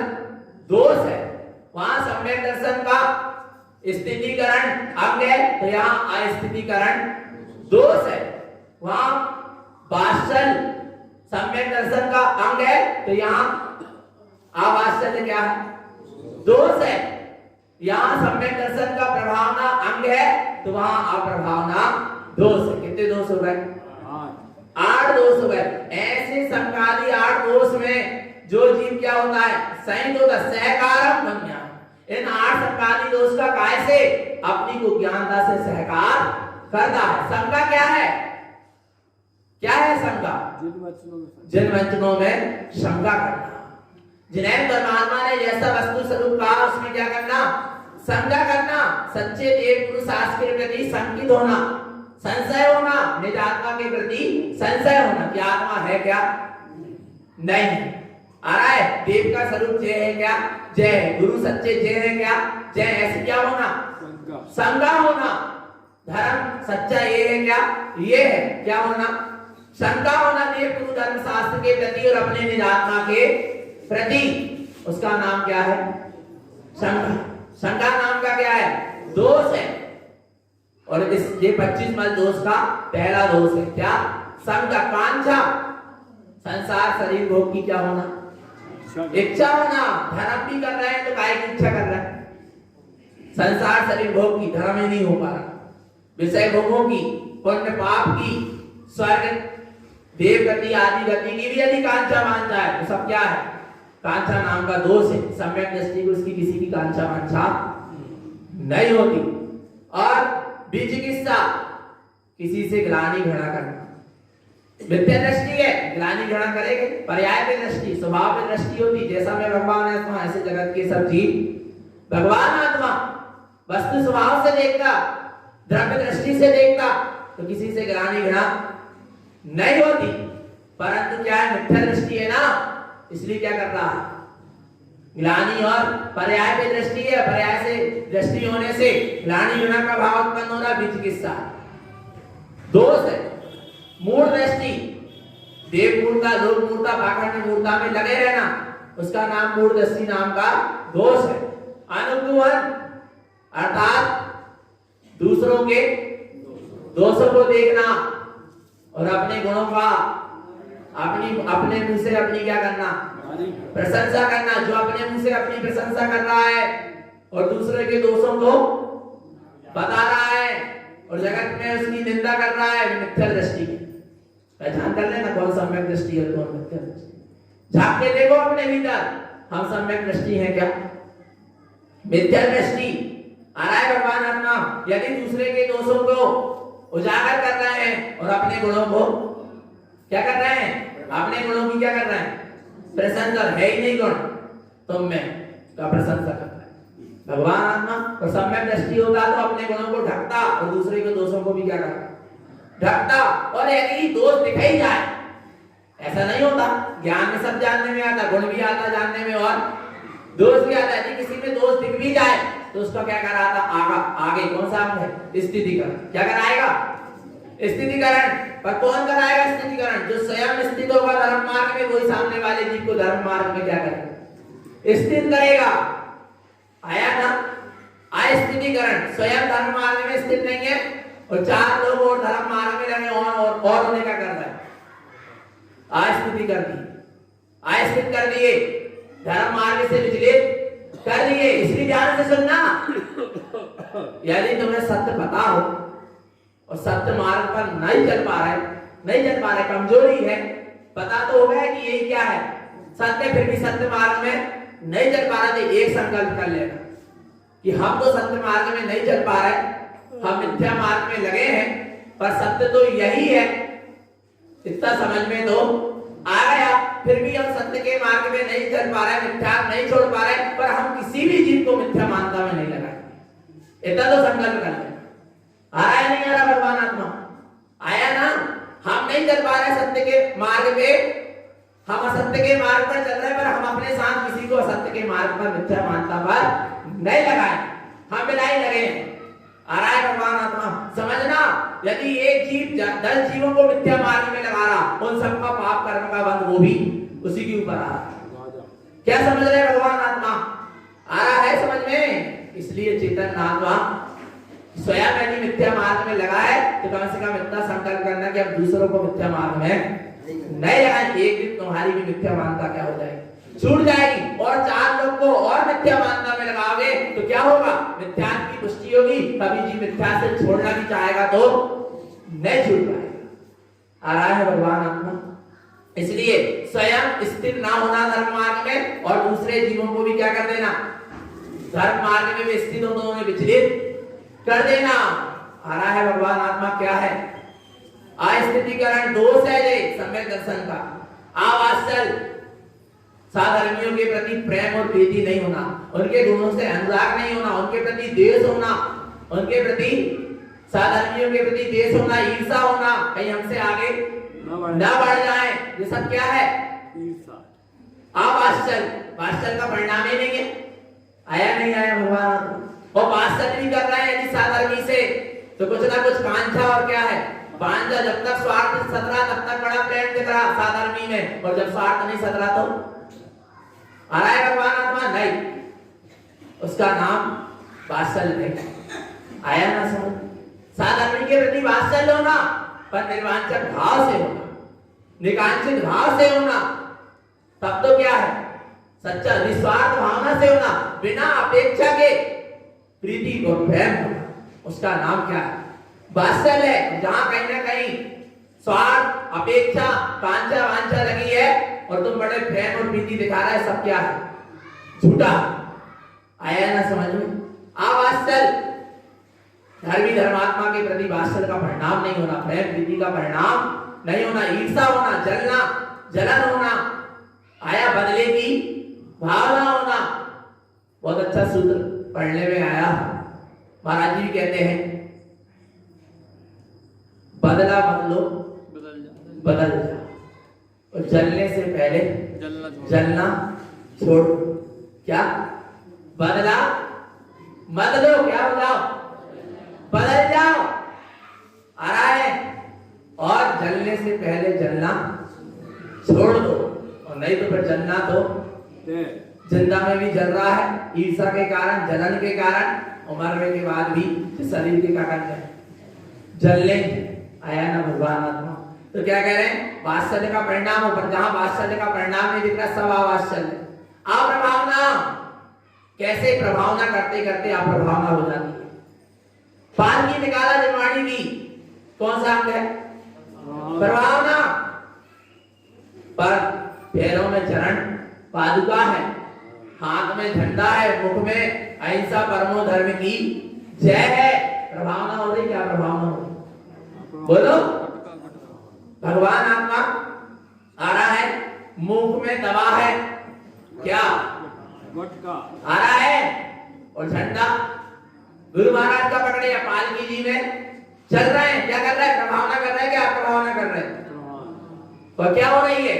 दोष है। वहां सम्यक दर्शन का स्थितीकरण अंग है तो यहाँ अस्थितीकरण दोष है। वहां वात्सल सम्यक दर्शन का अंग है तो यहाँ आवात्सल क्या है? दोष है। यहाँ सम्यक दर्शन का प्रभावना अंग है तो वहां अप्रभावना दोष है। कितने दोष हो गए? 8 दोष हो गए। ऐसे संकादि 8 दोष में जो जीव क्या होता है? संयुक्त होता है, सहकारम बन्या। इन 8 संकादि दोष का कैसे अपनी को ज्ञानता से सहकार करता है। शंका क्या है? क्या है शंका? जिन वचनों में शंका करना। जिन्हें परमात्मा ने जैसा वस्तु स्वरूप कहा उसमें क्या करना? शंका करना। सच्चे देव गुरु शास्त्र के प्रति शंकित होना, संशय होना, निज आत्मा के प्रति संशय होना कि आत्मा है क्या? नहीं आ रहा है। देव का स्वरूप जय है क्या? जय है। गुरु सच्चे जय है क्या? जय। ऐसे क्या होना? शंका होना। धर्म सच्चा ये है क्या? ये है। क्या होना? शंका होना देव गुरु धर्म शास्त्र के प्रति और अपने निज आत्मा के प्रति। उसका नाम क्या है? शंका। शंका नाम का क्या है? दोष है। और इस ये 25 मल दोष का पहला दोष है क्या? शंका। कांक्षा संसार शरीर भोग की क्या होना? इच्छा होना। धर्म भी कर रहे हैं तो काय की इच्छा कर रहे हैं? संसार शरीर भोग की, धर्म ही नहीं हो पा रहा। विषय भोगों की, पुण्य पाप की, स्वर्ग देव गति आदि गति की भी यदि कांक्षा मानता है तो सब क्या है? कांक्षा नाम का दोष है। सम्यक दृष्टि को उसकी किसी की कांक्षा वांछा नहीं होती। और विचिकित्सा किसी से ग्लानि घृणा करना। मिथ्या दृष्टि है, ग्लानि घृणा करेंगे। पर्याय पे दृष्टि, स्वभाव पे दृष्टि होती। जैसा मैं भगवान आत्मा ऐसे जगत के सब जीव भगवान आत्मा। वस्तु स्वभाव से देखता, द्रव्य दृष्टि से देखता तो किसी से ग्लानि घृणा नहीं होती। परंतु क्या है? मिथ्या दृष्टि है ना, इसलिए क्या कर रहा है? ग्लानि और पर्याय पे दृष्टि है। पर्याय से दृष्टि होने से ग्लानि घृणा का भाव उत्पन्न हो रहा। विचिकित्सा दोष है। मूढ़ दृष्टि, देव मूर्ता, लोक मूर्ता, पाखंड मूर्ता में लगे रहना, उसका नाम मूढ़ दृष्टि नाम का दोष है। अनुकूहन अर्थात दूसरों के दोषों को देखना और अपने गुणों का अपने मुंह से अपनी क्या करना? प्रशंसा करना। जो अपने मुंह से अपनी प्रशंसा कर रहा है और दूसरे के दोषों को बता रहा है और जगत में उसकी निंदा कर रहा है, मिथ्या दृष्टि। पहचान कर लेना कौन सम्यक दृष्टि है, कौन मिथ्या दृष्टि। झांक के देखो अपने भीतर, हम सम्यक दृष्टि हैं क्या? मिथ्या दृष्टि आ रहा है भगवान आत्मा। यदि दूसरे के दोषों को उजागर कर रहे हैं और अपने गुणों को क्या कर रहे हैं? अपने गुणों की क्या कर रहे हैं? प्रशंसा। है ही नहीं गुण तुम में का प्रशंसा कर रहे हैं। भगवान आत्मा और सम्यक दृष्टि होता तो अपने गुणों को ढकता और दूसरे के दोषों को भी क्या करता? ढकता। और यदि दोष दिखाई जाए, ऐसा नहीं होता। ज्ञान में सब जानने में आता, गुण भी आता जानने में और दोष भी आता है। यदि किसी में दोष दिख भी जाए तो उसका क्या कराता आगे कौन सा अंग है? स्थितिकरण। क्या कराएगा? स्थितिकरण। पर कौन कराएगा स्थितिकरण? जो स्वयं स्थित होगा धर्म मार्ग में, वही सामने वाले जीव को धर्म मार्ग में क्या करेगा? स्थित करेगा। आया ना? अस्थितिकरण। स्वयं धर्म मार्ग में स्थित नहीं है और चार लोग और धर्म मार्ग में लगे और उन्हें क्या करता है? अस्थिति कर दी, अस्थित कर दिए, धर्म मार्ग से विचलित कर दिए। इसलिए ध्यान से सुनना, यदि तुम्हें सत्य पता हो और सत्य मार्ग पर नहीं चल पा रहे, कमजोरी है, पता तो हो गया कि यही क्या है सत्य, फिर भी सत्य मार्ग में नहीं चल पा रहे, तो एक संकल्प कर लेना कि हम तो सत्य मार्ग में नहीं चल पा रहे, हम मिथ्या मार्ग में लगे हैं, पर सत्य तो यही है। इतना समझ में तो आ गया। फिर भी हम सत्य के मार्ग में नहीं चल पा रहे, मिथ्या नहीं छोड़ पा रहे, पर हम किसी भी जीव को मिथ्या मानता में नहीं लगाएंगे। इतना तो संकल्प कर ले। आ रहा है नहीं आ रहा भगवान आत्मा? आया ना? हम नहीं चल पा रहे सत्य के मार्ग पे, हम असत्य के मार्ग पर चल रहे, पर हम अपने साथ किसी को असत्य के मार्ग पर मिथ्या मानता पर नहीं लगाए, हम मिलाई लगे। आ रहा है भगवान आत्मा? समझना, यदि एक जीव 10 जीवों को मिथ्या मार्ग में लगा रहा, उन सबका पाप कर्म का बंध वो भी उसी के ऊपर आ रहा। क्या समझ रहे भगवान आत्मा? आ रहा है समझ में? इसलिए चेतन आत्मा स्वयं यदि मिथ्या मार्ग में लगा है तो कम से कम इतना संकल्प करना कि अब दूसरों को मिथ्या मार्ग में नहीं लगाए। एक दिन तुम्हारी भी मिथ्या मानता क्या हो जाएगी? छूट जाएगी। और 4 लोग को और मिथ्या मानना में लगाओगे तो क्या होगा? मिथ्या की पुष्टि होगी। कभी जी मिथ्या से छोड़ना भी चाहेगा तो नहीं छूट पाएगा। आ रहा है भगवान आत्मा? इसलिए स्वयं स्थिर ना होना धर्म मार्ग में, और दूसरे जीवों को भी क्या कर देना? धर्म मार्ग में भी स्थित हो तो उन्हें विचलित कर देना। आ रहा है भगवान आत्मा? क्या है? अस्थितिकरण दोष है ये सम्यक दर्शन का। आवासल, साधर्मियों के प्रति प्रेम और प्रीति नहीं होना, उनके गुणों से अनुराग नहीं होना, उनके प्रति द्वेष होना, उनके प्रति साधर्मियों के प्रति द्वेष होना, ईर्षा होना, कहीं हमसे आगे न बढ़ जाए, ये सब क्या है? आवासल। वात्सल का परिणाम ही नहीं है। आया नहीं आया भगवान? और वात्सल भी कर रहे हैं यदि साधर्मी से, तो कुछ ना कुछ कांक्षा और क्या है? पांचा। जब तक स्वार्थ सतरा तब तक बड़ा प्रेम दिख रहा साधर्मी में, और जब स्वार्थ नहीं सतरा तो आ रहा है भगवान आत्मा? नहीं, उसका नाम वात्सल्य है। आया ना समझ? साधर्मी के प्रति वात्सल्य होना, पर निर्वांछित भाव से होना, निकांक्षित भाव से होना, तब तो क्या है? सच्चा निस्वार्थ भावना से होना, बिना अपेक्षा के प्रीति और प्रेम होना, उसका नाम क्या है? वात्सल्य है। जहां कहीं ना कहीं स्वार्थ, अपेक्षा, कांक्षा वांछा लगी है और तुम बड़े प्रेम और प्रीति दिखा रहा है, सब क्या है? झूठा। आया ना समझ में? अवात्सल धर्मी धर्मात्मा के प्रति वात्सल का परिणाम नहीं होना, प्रेम प्रीति का परिणाम नहीं होना, ईर्षा होना, जलना, जलन होना, आया बदले की भावना होना। बहुत अच्छा सूत्र पढ़ने में आया, महाराज जी कहते हैं बदला बदलो बदल जा, और जलने से पहले जलना छोड़। क्या? बदला बदलो, क्या हो जाओ? बदल जाओ। आ रहा है? और जलने से पहले जलना छोड़ दो, और नहीं तो फिर जलना तो जिंदा में भी जल रहा है, ईर्षा के कारण, जलन के कारण, और मरने के बाद भी शरीर के कारण जलने। आया ना भगवान आत्मा? तो क्या कह रहे हैं? वात्सल्य का परिणाम ऊपर, जहां वात्सल्य का परिणाम नहीं दिख रहा, सब अवात्सल्य। अप्रभावना, कैसे प्रभावना करते करते अप्रभावना हो जाती है। पान की निकाला जन्माणी की, कौन सा अंग है? प्रभावना। पर पैरों में चरण पादुका है, हाथ में झंडा है, मुख में अहिंसा परमो धर्म की जय है। प्रभावना हो रही, क्या प्रभावना हो रही? बोलो। भगवान आत्मा आ रहा है, मुख में दवा है, क्या आ रहा है? और झंडा गुरु महाराज का पकड़े या पालकी जी में चल रहे हैं। क्या कर रहे हैं? प्रभावना कर रहे हैं, क्या प्रभावना कर रहे हैं? तो क्या हो रही है?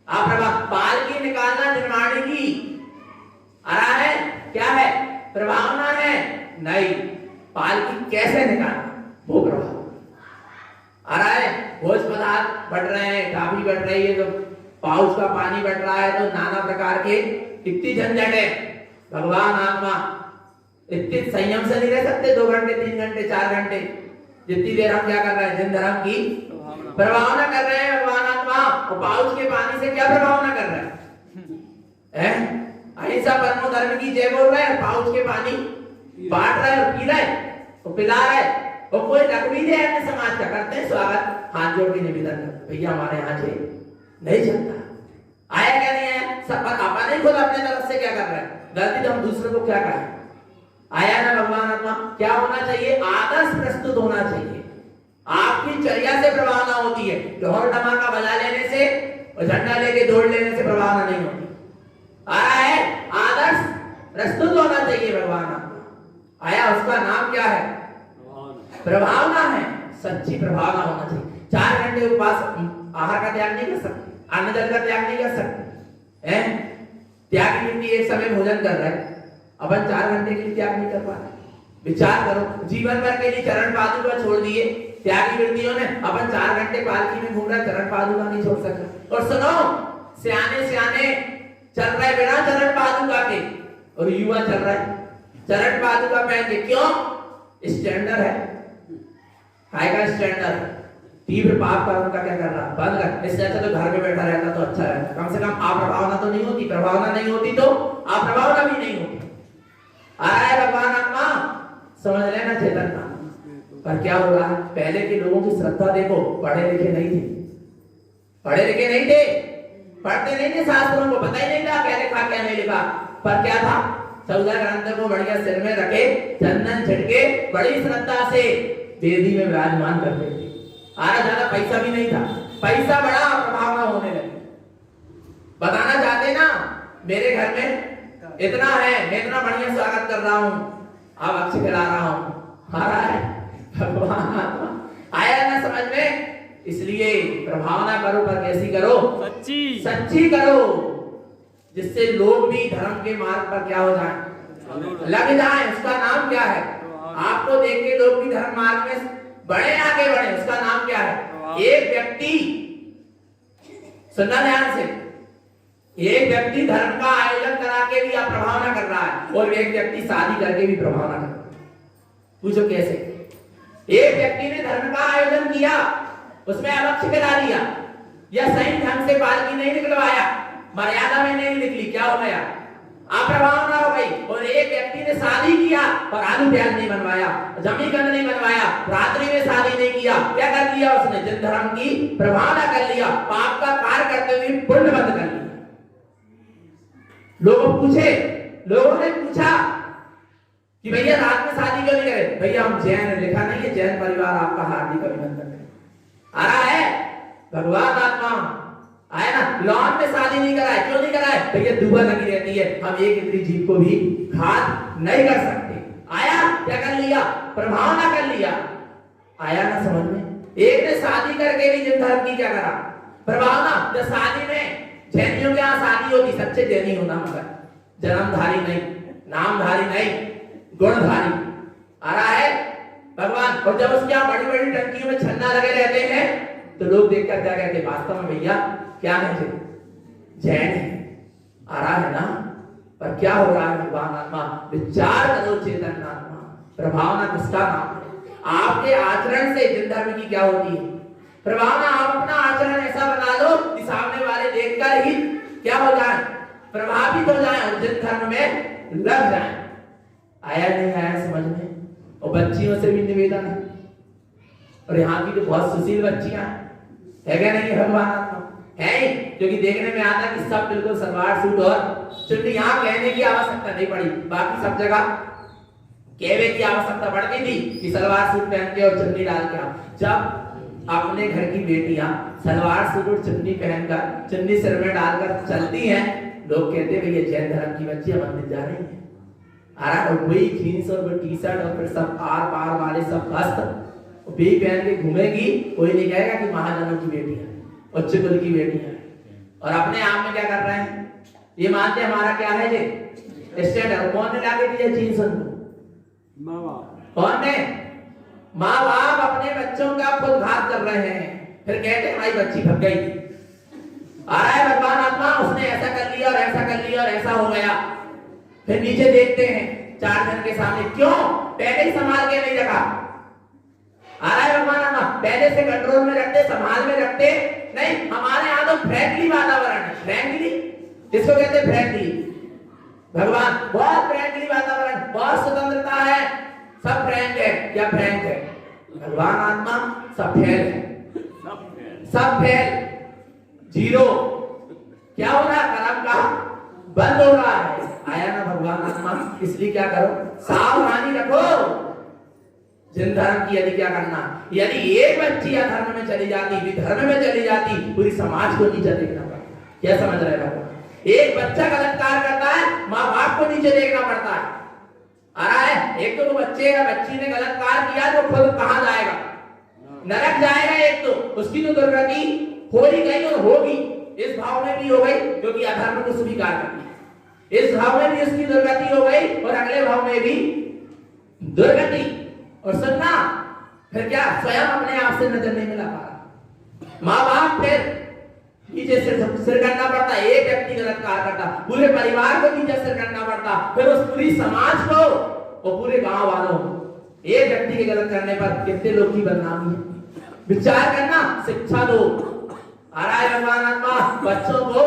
आप पालकी निकालना निर्माणी की आ रहा है, क्या है? प्रभावना है नहीं। पालकी कैसे निकालना, वो प्रभाव आ रहा है। भोज पदार्थ बढ़ रहे हैं, काफी बढ़ रही है, तो पाउच का पानी बढ़ रहा है, तो नाना प्रकार के कितनी झंझट है। भगवान आत्मा इतने संयम से नहीं रह सकते 2 घंटे 3 घंटे 4 घंटे, जितनी देर हम क्या कर रहे हैं? जिन धर्म की प्रभावना कर रहे हैं भगवान आत्मा, और पाउच के पानी से क्या प्रभावना कर रहे हैं? अहिंसा परमो धर्म की जय बोल रहे हैं, पाउच के पानी बांट रहे हैं, पी रहे और पिला रहे, और कोई रख भी दे अपने समाज का, करते हैं स्वागत, हाथ जोड़ के निवेदन करते, भैया हमारे यहाँ से नहीं चलता। आया क्या नहीं है? सब आपा नहीं, खुद अपने तरफ से क्या कर रहे हैं? गलती तो हम दूसरे को क्या कहें? आया ना भगवान आत्मा? क्या होना चाहिए? आदर्श प्रस्तुत होना चाहिए। आपकी चर्या से प्रभावना होती है, ढोल धमाका बजा लेने से और झंडा लेके दौड़ लेने से प्रभावना नहीं होती। आ रहा है आदर्श प्रस्तुत होना चाहिए भगवान आत्मा। आया, उसका नाम क्या है? प्रभावना है, सच्ची प्रभावना होना चाहिए। 4 घंटे उपवास आहार का त्याग नहीं कर सकते, अन्न जल का त्याग नहीं कर सकते हैं। त्याग के लिए एक समय भोजन कर रहे हैं, अपन 4 घंटे के लिए त्याग नहीं कर पा रहे। विचार करो, जीवन भर के लिए चरण पादुका छोड़ दिए त्यागी वृत्तियों ने, अपन 4 घंटे पालकी में घूम रहे, चरण पादुका नहीं छोड़ सकते। और सुनो, सियाने सियाने चल रहे बिना चरण पादुका के, और युवा चल रहा है चरण पादुका पहन के। क्यों? स्टैंडर्ड है, काय का स्टैंडर्ड? तीव्र पाप कर्म का क्या कर रहा? बंद कर। इससे अच्छा तो घर में बैठा रहता तो अच्छा रहता, कम से कम अप्रभावना तो नहीं होती। प्रभावना नहीं होती तो अप्रभावना भी नहीं होती। आ रहा है भगवान आत्मा, समझ लेना चेतन का। पर क्या हो रहा है? पहले के लोगों की श्रद्धा देखो, पढ़े लिखे नहीं थे, पढ़े लिखे नहीं थे, पढ़ते नहीं थे, शास्त्रों को पता ही नहीं था क्या लिखा क्या नहीं लिखा। पर क्या था? 14 ग्रंथ को बढ़िया सिर में रखे, चंदन छिड़के, बड़ी श्रद्धा से वेदी में विराजमान करते थे। आरा ज्यादा पैसा भी नहीं था, पैसा बड़ा प्रभावना होने लगी। बताना चाहते ना, मेरे घर में इतना है, मैं इतना बढ़िया स्वागत कर रहा हूँ, अब अक्षय खिला रहा हूँ। आ रहा है भगवान आत्मा, आया ना समझ में? इसलिए प्रभावना करो, पर कैसी करो? सच्ची, सच्ची करो, जिससे लोग भी धर्म के मार्ग पर क्या हो जाए? लग जाए। उसका नाम क्या है? आपको देख के लोग भी धर्म मार्ग में बढ़े, आगे बढ़े। उसका नाम क्या है? एक व्यक्ति, सुनना ध्यान से, एक व्यक्ति धर्म का आयोजन करा के भी आप प्रभावना कर रहा है, और एक व्यक्ति शादी करके भी प्रभावना कर रहा है। पूछो कैसे? एक व्यक्ति ने धर्म का आयोजन किया, उसमें अवक्ष करा दिया, या सही ढंग से पालकी नहीं निकलवाया, मर्यादा में नहीं निकली, क्या हो गया? अप्रभावना हो गई। और एक व्यक्ति ने शादी किया पर आलू प्याज नहीं बनवाया, जमीकंद नहीं बनवाया, रात्रि में शादी नहीं किया, क्या कर लिया उसने? जिन धर्म की प्रभावना कर लिया, पाप का कार्य करते हुए पुण्य बंद कर लिया। लोगों ने पूछा कि भैया रात में शादी क्यों नहीं करे? भैया हम जैन, लिखा नहीं है जैन परिवार आपका हार्दिक अभिनंदन है। आ रहा है भगवान आत्मा, आया ना? लॉन में शादी नहीं कराए, क्यों नहीं कराए? भैया दुआ लगी रहती है, हम एक इंद्री जीव को भी घात नहीं कर सकते। आया, क्या कर लिया? प्रभावना कर लिया। आया ना समझ में? एक ने शादी करके भी जिन धर्म की क्या करा? प्रभावना। जब शादी में जैनियों के यहाँ शादी होती, सच्चे जैनी होना, मगर जन्मधारी नहीं, नामधारी नहीं, गुणधारी। आ रहा है भगवान। और जब उसके यहाँ बड़ी बड़ी टंकियों में छन्ना लगे रहते हैं, तो लोग देखकर क्या कहते? वास्तव में भैया क्या है? जैन है। आ रहा है ना? पर क्या हो रहा है भगवान आत्मा? विचार करो चेतन आत्मा, प्रभावना किसका नाम है? आपके आचरण से जिन धर्म की क्या होती है प्रभावना। आप अपना आचरण ऐसा बना लो कि सामने वाले देखकर ही क्या हो जाए? प्रभावित हो जाए, और जिन धर्म में लग जाए। आया नहीं आया समझ में? और बच्चियों से भी निवेदन है, और यहाँ की तो बहुत सुशील बच्चियां है क्या नहीं? भगवान आत्मा है, क्योंकि देखने में आता कि सब बिल्कुल सलवार सूट और चुन्नी, यहाँ कहने की आवश्यकता नहीं पड़ी, बाकी सब जगह कहने की आवश्यकता पड़ती थी कि सलवार सूट पहन के और चुन्नी डाल के आओ। जब अपने घर की बेटियां सलवार सूट और चुन्नी पहनकर, चुन्नी सिर में डालकर चलती हैं, लोग कहते हैं ये जैन धर्म की बच्चियां मंदिर जा रही हैं। आ रहा, और वही जीन्स और वो टी शर्ट और फिर सब आर पार वाले सब वस्त्र भी पहन के घूमेगी, कोई नहीं कहेगा कि महाजनों की बेटी है। उच्च कुल की बेटी है, और अपने आप में क्या कर रहे हैं, ये मानते हमारा क्या है जी स्टैंडर्ड। कौन ने लाके दिया जीन्स उनको? माँ बाप। कौन ने? माँ बाप अपने बच्चों का खुद घात कर रहे हैं, फिर कहते हैं हमारी बच्ची भग गई। आ रहा है भगवान आत्मा, उसने ऐसा कर लिया और ऐसा कर लिया और ऐसा हो गया। फिर नीचे देखते हैं 4 जन के सामने, क्यों? पहले ही संभाल के नहीं रखा। आ रहा है भगवान आत्मा, पहले से कंट्रोल में रखते, संभाल में रखते नहीं। हमारे यहाँ तो फ्रैंकली वातावरण है, फ्रैंकली जिसको कहते हैं फ्रैंकली। भगवान बहुत फ्रैंकली वातावरण, बहुत स्वतंत्रता है, सब फ्रैंक है। क्या फ्रैंक है? भगवान आत्मा सब फेल है, सब फेल, जीरो। क्या हो रहा है? कर्म का बंद हो रहा है। आया ना भगवान आत्मा, इसलिए क्या करो, सावधानी रखो। जिन धर्म की यदि क्या करना, यदि एक बच्ची अधर्म में चली जाती, विधर्म में चली जाती, पूरी समाज को नीचे देखना पड़ता। क्या समझ रहे भगवान? एक बच्चा गलत कार्य करता है, माँ बाप को नीचे देखना पड़ता है। आ रहा है, एक तो बच्चे या बच्ची ने गलत कार्य किया तो खुद कहां जाएगा? नरक जाएगा। एक तो उसकी तो दुर्गति हो ही गई और होगी, इस भाव में भी हो गई क्योंकि अधर्म को स्वीकार कर लिया, इस भाव में भी उसकी दुर्गति हो गई और अगले भाव में भी दुर्गति। और सुनना, फिर क्या स्वयं अपने आप से नजर नहीं मिला पा रहा, माँ बाप फिर नीचे सिर करना पड़ता। एक व्यक्ति गलत कार्य करता, पूरे परिवार को नीचे सिर करना पड़ता, फिर उस पूरी समाज को और पूरे गांव वालों को। एक व्यक्ति के गलत करने पर कितने लोग की बदनामी है। विचार करना, शिक्षा दो। आ रहा है भगवान आत्मा, बच्चों को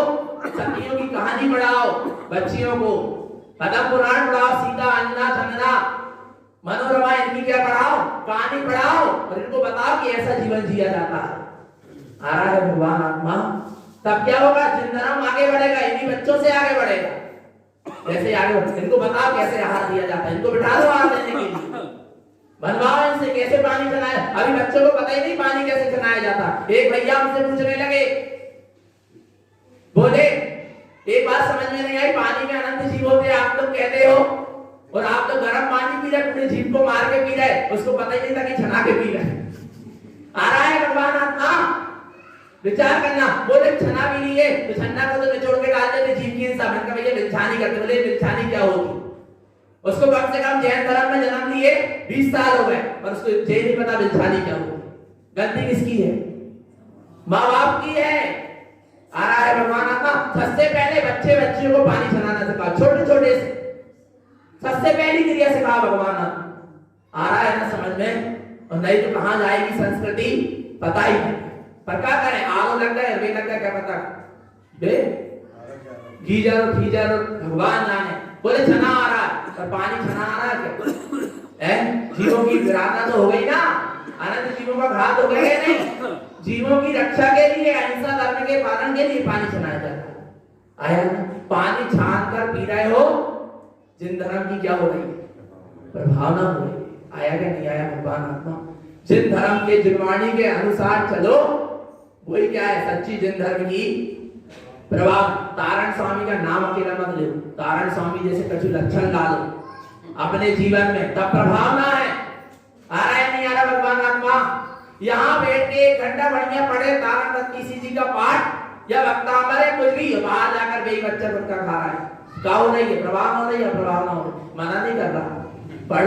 सखियों की कहानी पढ़ाओ, बच्चियों को पद्म पुराण पढ़ाओ, सीता अंजना चंदना मनोरमा, इनकी क्या पढ़ाओ? कहानी पढ़ाओ, और इनको बताओ कि ऐसा जीवन जिया जाता है। आ रहा है भगवान आत्मा, तब क्या होगा? जिन धर्म आगे बढ़ेगा, इन्हीं बच्चों से आगे बढ़ेगा। जैसे आगे इनको बताओ कैसे आहार दिया जाता है, इनको बिठा दो आहार देने के लिए, बनवाओ इनसे कैसे पानी चलाए। अभी बच्चों को पता ही नहीं पानी कैसे चलाया जाता। एक भैया हमसे पूछने लगे, बोले एक बात समझ में नहीं आई, पानी में अनंत जीव होते आप लोग कहते हो, और आप तो गर्म पानी पी रहे, पूरे जीव को मार के पी रहे, उसको पता ही नहीं था कि छना के पी रहे। आ रहा है भगवान आत्मा, विचार करना। बोले छना भी नहीं है तो छन्ना को तो निचोड़ के डाल देते जीव की हिस्सा। मैंने कहा भैया मिलछानी करते। बोले मिलछानी क्या होगी? उसको कम से कम जैन धर्म में जन्म लिए 20 साल हो गए और उसको ये नहीं पता मिलछानी क्या होगी। गलती किसकी है? माँ बाप की है। आ रहा है भगवान आत्मा, सबसे पहले बच्चियों को पानी छनाना सिखा, छोटे छोटे से सबसे पहली क्रिया सिखा भगवान आत्मा। आ रहा है ना समझ में? और नहीं तो कहां जाएगी संस्कृति पता ही नहीं। पर क्या करें, आरो लग गए, वे लग गए, क्या पता बे गीजर भगवान जाने। बोले छना आ रहा है, पर पानी छना आ रहा है क्या? जीवों की विराधना तो हो गई ना, अनंत जीवों का घात हो गया नहीं। जीवों की रक्षा के लिए, अहिंसा धर्म के पालन के लिए पानी छनाया जाता है। आया ना? पानी छान कर पी रहे हो, जिन धर्म की क्या हो रही है? प्रभावना हो रही है। आया क्या नहीं आया भगवान आत्मा? जिन धर्म के जिनवाणी के अनुसार चलो, वही क्या है सच्ची जिन धर्म की प्रभाव। तारण स्वामी का नाम अकेला मत लो, तारण स्वामी जैसे कुछ लक्षण डालो अपने जीवन में, तब प्रभावना है। आ रहा है नहीं आ रहा भगवान आत्मा? यहाँ बैठ के 1 घंटा बढ़िया पढ़े तारण रत्तीसी जी का पाठ या वक्तांबर कुछ भी, बाहर जाकर बेई बच्चा गुटखा खा रहा है, क्या हो रही है? प्रभाव हो रही है, प्रभाव ना हो रही, मना नहीं कर रहा, पढ़।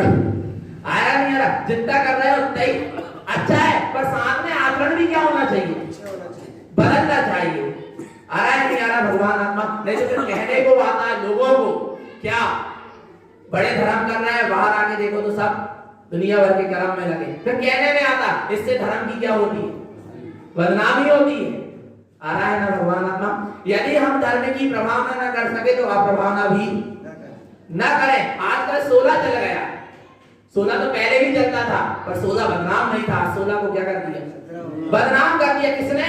आया नहीं आ रहा? जितना कर रहे हो उतना ही अच्छा है, पर साथ में आचरण भी क्या होना चाहिए? बदलना चाहिए। आ रहा है नहीं आ रहा भगवान आत्मा? नहीं तो फिर कहने को आता है लोगों को, क्या बड़े धर्म कर रहे हैं, बाहर आके देखो तो सब दुनिया भर के कर्म में लगे, फिर कहने में आता, इससे धर्म की क्या होती है? बदनामी होती है। आ रहा है ना भगवान आत्मा? यदि हम धर्म की प्रभावना न कर सके तो अप्रभावना भी न करें। आजकल 16 चल गया, 16 तो पहले भी चलता था, पर 16 बदनाम नहीं था। 16 को क्या कर दिया? बदनाम कर दिया। किसने?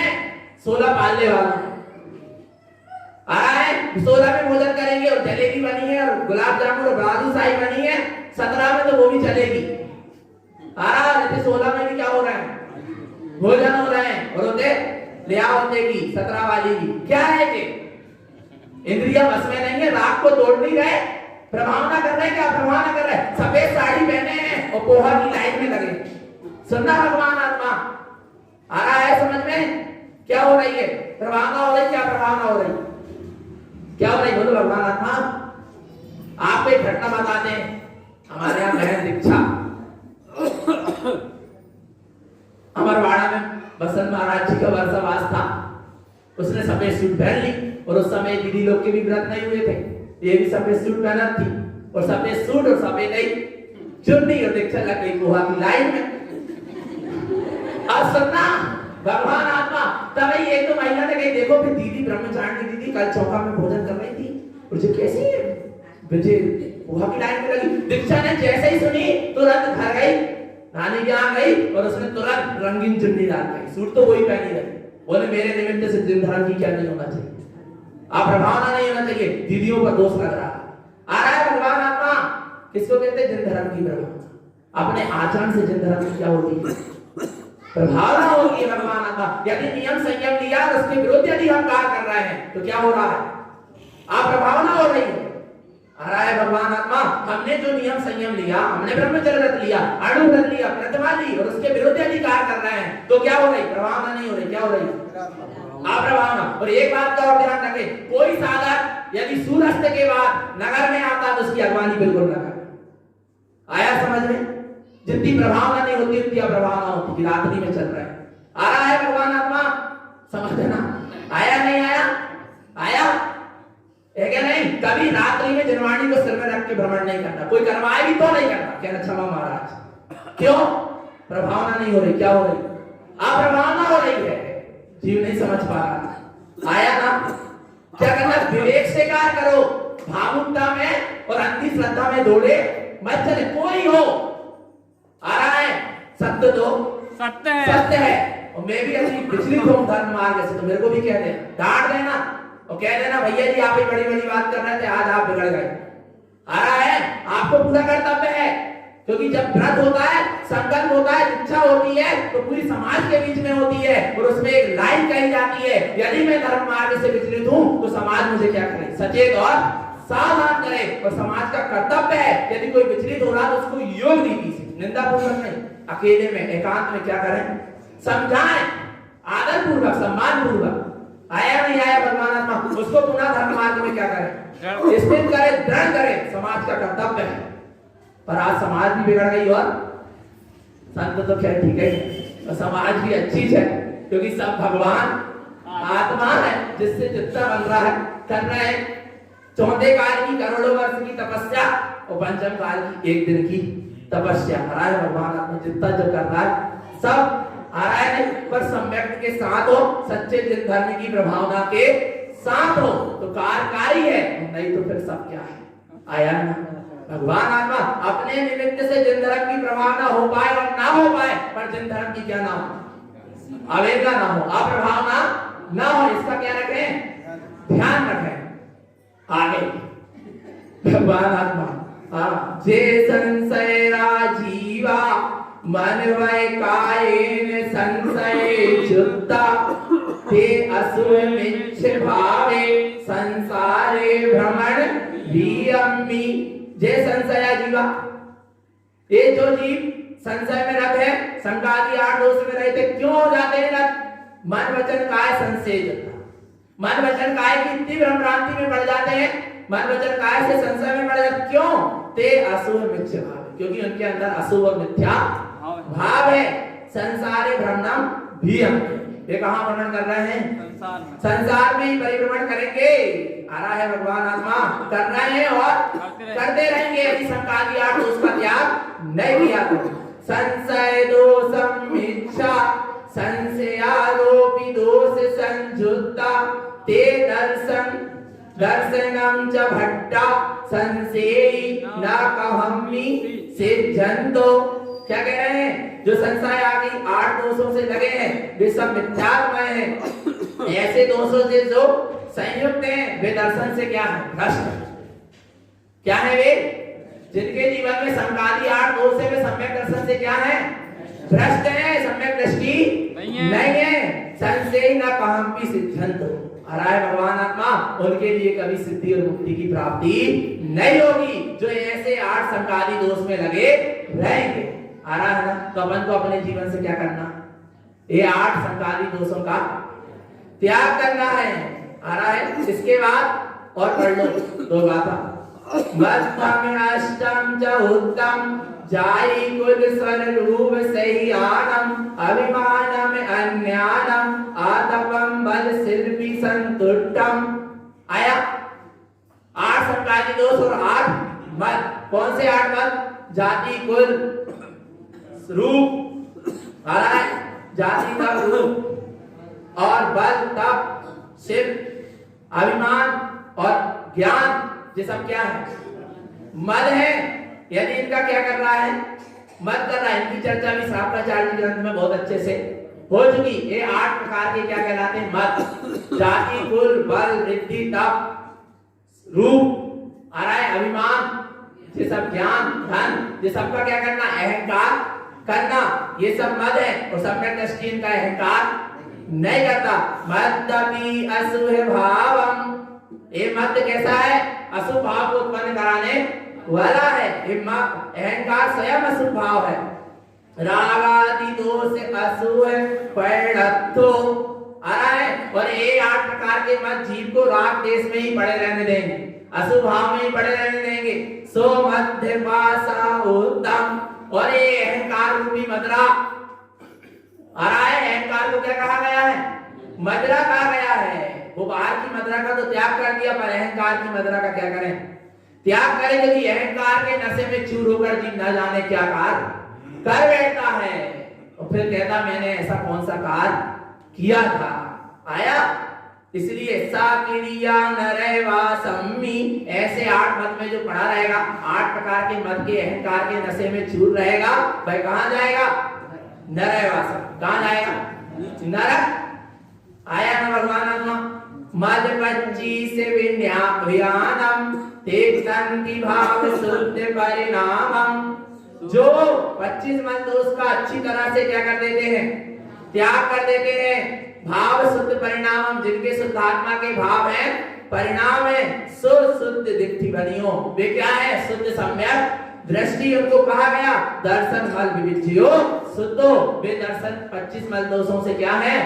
16 पालने वालों। आ रहा है 16 में भोजन करेंगे और जलेबी बनी है और गुलाब जामुन और बालूशाही बनी है, 17 में तो वो भी चलेगी। आ रहा है 16 में भी क्या हो रहा है? भोजन हो रहे हैं, और होते ले आओ होते की 17 वाली की क्या है कि इंद्रिया बस में नहीं है, राग को तोड़ नहीं गए, प्रभावना कर रहे हैं। क्या प्रभावना कर रहे हैं? सफेद साड़ी पहने हैं और पोहा की लाइन में लगे। सुनना भगवान आत्मा? आ रहा है समझ में? क्या हो रही है? प्रभावना हो रही, क्या प्रभावना हो रही? क्या हो रही? बोलो भगवान आत्मा। आपको एक घटना बताते हैं। हमारे यहाँ बहन दीक्षा अमरवाड़ा में बसंत महाराज जी का वर्षावास था। उसने सफेद सूट पहन ली और उस समय दीदी लोग के भी व्रत नहीं हुए थे, ये भी सफेद सूट पहना थी और सफेद सूट और सफेद चुन्नी और दीक्षा लग गई पोहा की लाइन में। अब सुनना भगवान आत्मा तभी एक तो महिला ने कही देखो फिर दीदी ब्रह्मचारिणी दीदी कल चौका में भोजन कर रही थी और जो कैसी है मुझे पोहा की लाइन में लगी। दीक्षा ने जैसे ही सुनी तुरंत घर गई, नानी के यहाँ गई और उसने तुरंत रंगीन चुन्नी डाल दी, सूट तो वही पहनी रही। बोले मेरे निमित्त से दिन धर्म की क्या नहीं होना चाहिए, आप प्रभावना नहीं होना चाहिए, दीदियों पर दोष लग रहा है। आ रहा है भगवान आत्मा। किसको कहते हैं? जिन धर्म की प्रभावना। अपने आचरण से जिन धर्म की क्या होती है? प्रभावना होती है भगवान आत्मा। यदि नियम संयम लिया और उसके विरुद्ध यदि हम कार्य कर रहे हैं तो क्या हो रहा है? आप प्रभावना हो रही है। आ रहा है भगवान आत्मा। हमने जो नियम संयम लिया, हमने ब्रह्मचर्य व्रत लिया, अणु व्रत लिया, प्रतिमा ली और उसके विरुद्ध यदि कार्य कर रहे हैं तो क्या हो रही? प्रभावना नहीं हो रही। क्या हो रही? अप्रभावना। और एक बात का और ध्यान रखें, कोई साधक यदि सूर्यास्त के बाद नगर में आता तो उसकी अगवानी बिल्कुल न करे। आया समझ में? जितनी प्रभावना नहीं होती उतनी अप्रभावना होती। रात्रि में चल रहा है। आ रहा है भगवान आत्मा। समझना आया नहीं आया? आया है क्या? नहीं। कभी रात्रि में जनवाणी को सिर में रख के भ्रमण नहीं करना, कोई करवाए भी तो नहीं करना। कहना क्षमा महाराज। क्यों? प्रभावना नहीं हो रही। क्या हो रही? अप्रभावना हो रही है। जीव नहीं समझ पा रहा। आया ना? क्या करना? विवेक से कार्य करो। भावुकता में और अंधी श्रद्धा में दौड़े मत चले। कोई हो आ रहा है सत्य तो सत्य है, सत्य है। और मैं भी अपनी विचलित हूं धर्म मार्ग से तो मेरे को भी कह दे, डांट देना और कह देना भैया जी आप ही बड़ी बड़ी बात कर रहे थे, आज आप बिगड़ गए। आ रहा है आपको पूरा कर्तव्य है, क्योंकि जब व्रत होता है, संकल्प होता है, इच्छा होती है तो पूरी समाज के बीच में होती है और उसमें एक लाइन कही जाती है, यदि मैं धर्म मार्ग से विचलित हूं तो समाज मुझे क्या करे? सचेत और सावधान करे। और समाज का कर्तव्य है यदि कोई विचलित हो रहा तो उसको योग नीति से, निंदा पूर्वक नहीं, अकेले में एकांत में क्या करें? समझाएं, आदर पूर्वक, सम्मान पूर्वक। आया नहीं आया भगवान आत्मा? उसको पुनः धर्म मार्ग में क्या करें? स्थित करें, दृढ़ करें। समाज का कर्तव्य है। पर आज समाज भी बिगड़ गई और संत तो खैर ठीक है और समाज भी अच्छी है, क्योंकि सब भगवान आत्मा है जिससे जितना बन रहा है कर रहे हैं। चौथे काल की करोड़ों वर्ष की तपस्या और पंचम काल की एक दिन की तपस्या। आ रहा है भगवान आत्मा। जितना जो कर रहा है सब आ रहा है, पर सम्यक के साथ हो, सच्चे जिन धर्म की प्रभावना के साथ हो तो कार्यकारी है, नहीं तो फिर सब क्या है? आया ना भगवान आत्मा। अपने निमित्त से जिन धर्म की प्रभावना हो पाए और ना हो पाए, पर जिन धर्म की क्या ना हो? अवेदना ना हो, अप्रभावना ना हो, इसका क्या रखें? ध्यान रखें। आगे भगवान आत्मा। जे संशय राजीवा मन वै कायेन संशय चुत्ता ते असुर मिच्छ भावे संसारे भ्रमण भीयम्मि। जे संशय जीवा, ये जो जीव संशय में रत है, संकादी 8 दोष में रहते, क्यों हो जाते हैं रत? मन वचन काय संशय जाता। मन वचन काय की इतनी भ्रमभ्रांति में पड़ जाते हैं, मन वचन काय से संशय में पड़ जाते। क्यों? ते असुर मिथ्या भाव, क्योंकि उनके अंदर अशुभ और मिथ्या भाव है। संसारे भ्रमणम भीयम, ये कहां वर्णन कर रहे हैं? संसार में ही परिभ्रमण करेंगे। आ रहा है भगवान आत्मा। कर रहे हैं और करते रहेंगे यदि संकादी 8 दोष का त्याग नहीं किया तो। संशय दोषम इच्छा संशयारोपि दोष संयुक्ता ते दर्शनम च भट्टा संशयी न कहम्मि सिद्धंतो। क्या कह रहे हैं? जो संशय आदि 8 दोषों से लगे हैं वे सब मिथ्यात्मय हैं। ऐसे दोषों से जो संयुक्त हैं वे दर्शन से क्या है? भ्रष्ट। क्या है वे? जिनके जीवन में संकादी 8 दोष है वे सम्यक दर्शन से क्या है? भ्रष्ट है, सम्यक दृष्टि नहीं है। संशय न कहम्पि सिद्धंतो। आ रहा है भगवान आत्मा। उनके लिए कभी सिद्धि और मुक्ति की प्राप्ति नहीं होगी जो ऐसे 8 संकादी दोष में लगे रहेंगे। आ रहा है ना? तो अपन को अपने जीवन से क्या करना? ये 8 संकादी दोषों का त्याग करना है। आ रहा है इसके बाद और पढ़ लो दो गाथा। मध्यम अष्टम च उत्तम जाई कुल स्वरूप सही आनम अभिमानम अन्यानम आतपम बल शिल्पी संतुष्टम। आया 8 संकाली दोष और 8 मत। कौन से 8 मत? जाति कुल रूप आ रहा है, जाति का रूप और बल तप शिल्प अभिमान और ज्ञान, ये सब क्या है? मद है। यदि इनका क्या कर रहा है? मद कर रहा है। इनकी चर्चा भी श्रावकाचार्य जी ग्रंथ में बहुत अच्छे से हो चुकी। ये 8 प्रकार के क्या कहलाते हैं? मद। जाति कुल बल वृद्धि तप रूप आ रहा है, अभिमान, ये सब ज्ञान धन, ये सबका क्या करना? अहंकार करना, ये सब मद है। और सम्यक दृष्टि इनका अहंकार नहीं करता। मद्दपि असुह भावम, ये मद कैसा है? अशुभ भाव को उत्पन्न कराने वाला है। अहंकार स्वयं अशुभ भाव है। रागादि दोष असूह पैणत्तो आ रहा है। और ये 8 प्रकार के मत जीव को राग देश में ही पड़े रहने देंगे, अशुभ भाव में ही पड़े रहने देंगे। सो मध्य पासा उत्तम। और ये अहंकार रूपी मदरा आ रहा है। अहंकार को क्या कहा गया है? मदरा कहा गया है। वो बाहर की मदरा का तो त्याग कर दिया, पर अहंकार की मदरा का क्या करें? त्याग करें। यदि अहंकार के नशे में चूर होकर जीव न जाने क्या कार्य कर बैठता है, और फिर कहता मैंने ऐसा कौन सा कार्य किया था। आया इसलिए सा क्रिया नरैवा सम्मी, ऐसे 8 मत में जो पढ़ा रहेगा, 8 प्रकार के मत के अहंकार के नशे में चूर रहेगा, भाई कहां जाएगा? नरैवा। कहां जाएगा? नरक। आया ना भगवान आत्मा। मद 25 विन्यापयानम तेक्तंति भाव शुद्ध परिणामम। जो 25 मन दोष का अच्छी तरह से क्या कर देते हैं? त्याग कर देते हैं। भाव शुद्ध परिणामम, जिनके शुद्ध आत्मा के भाव हैं, परिणाम है शुद्ध दिट्ठि बनियो। वे क्या है? शुद्ध सम्यक दृष्टि। उनको कहा गया दर्शन मल विविच्यो शुद्धो। वे दर्शन 25 मल दोषों से क्या है?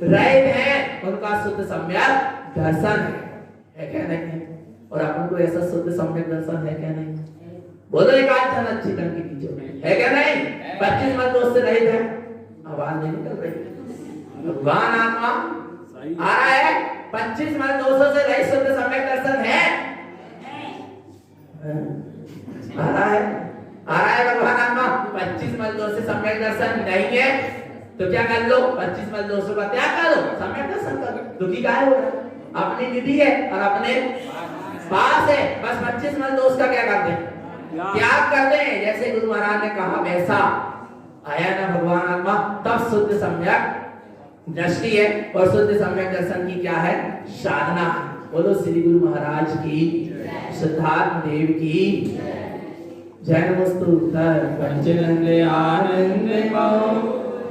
रहित है। उनका शुद्ध सम्यक दर्शन है क्या? नहीं है। और अपन को ऐसा शुद्ध सम्यक दर्शन है क्या? नहीं। बोलो एक आध जन अच्छी ढंग की कीजिए, है क्या? नहीं। 25 मत दोष से रहित है। आवाज नहीं निकल रही। भगवान आत्मा आ रहा है। 25 मत दोषों से रहित शुद्ध सम्यक दर्शन है। आ रहा है, आ रहा है भगवान आत्मा। 25 मत दोष से सम्यक दर्शन नहीं है तो क्या कर लो? 25 मत दोषों का त्याग कर लो, सम्यक दर्शन कर लो। दुखी काहे हो रहा है? अपनी निधि है और अपने पास है। बस 25 मत दोष का क्या कर दे? त्याग कर दे। जैसे गुरु महाराज ने कहा वैसा आया ना भगवान आत्मा। तब शुद्ध सम्यक दृष्टि है। और शुद्ध सम्यक दर्शन की क्या है? साधना। बोलो श्री गुरु महाराज की, सिद्धार्थ देव की जय। नमस्तु पंचनंद आनंद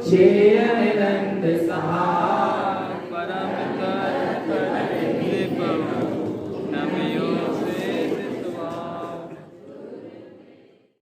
छे आनंद सहा।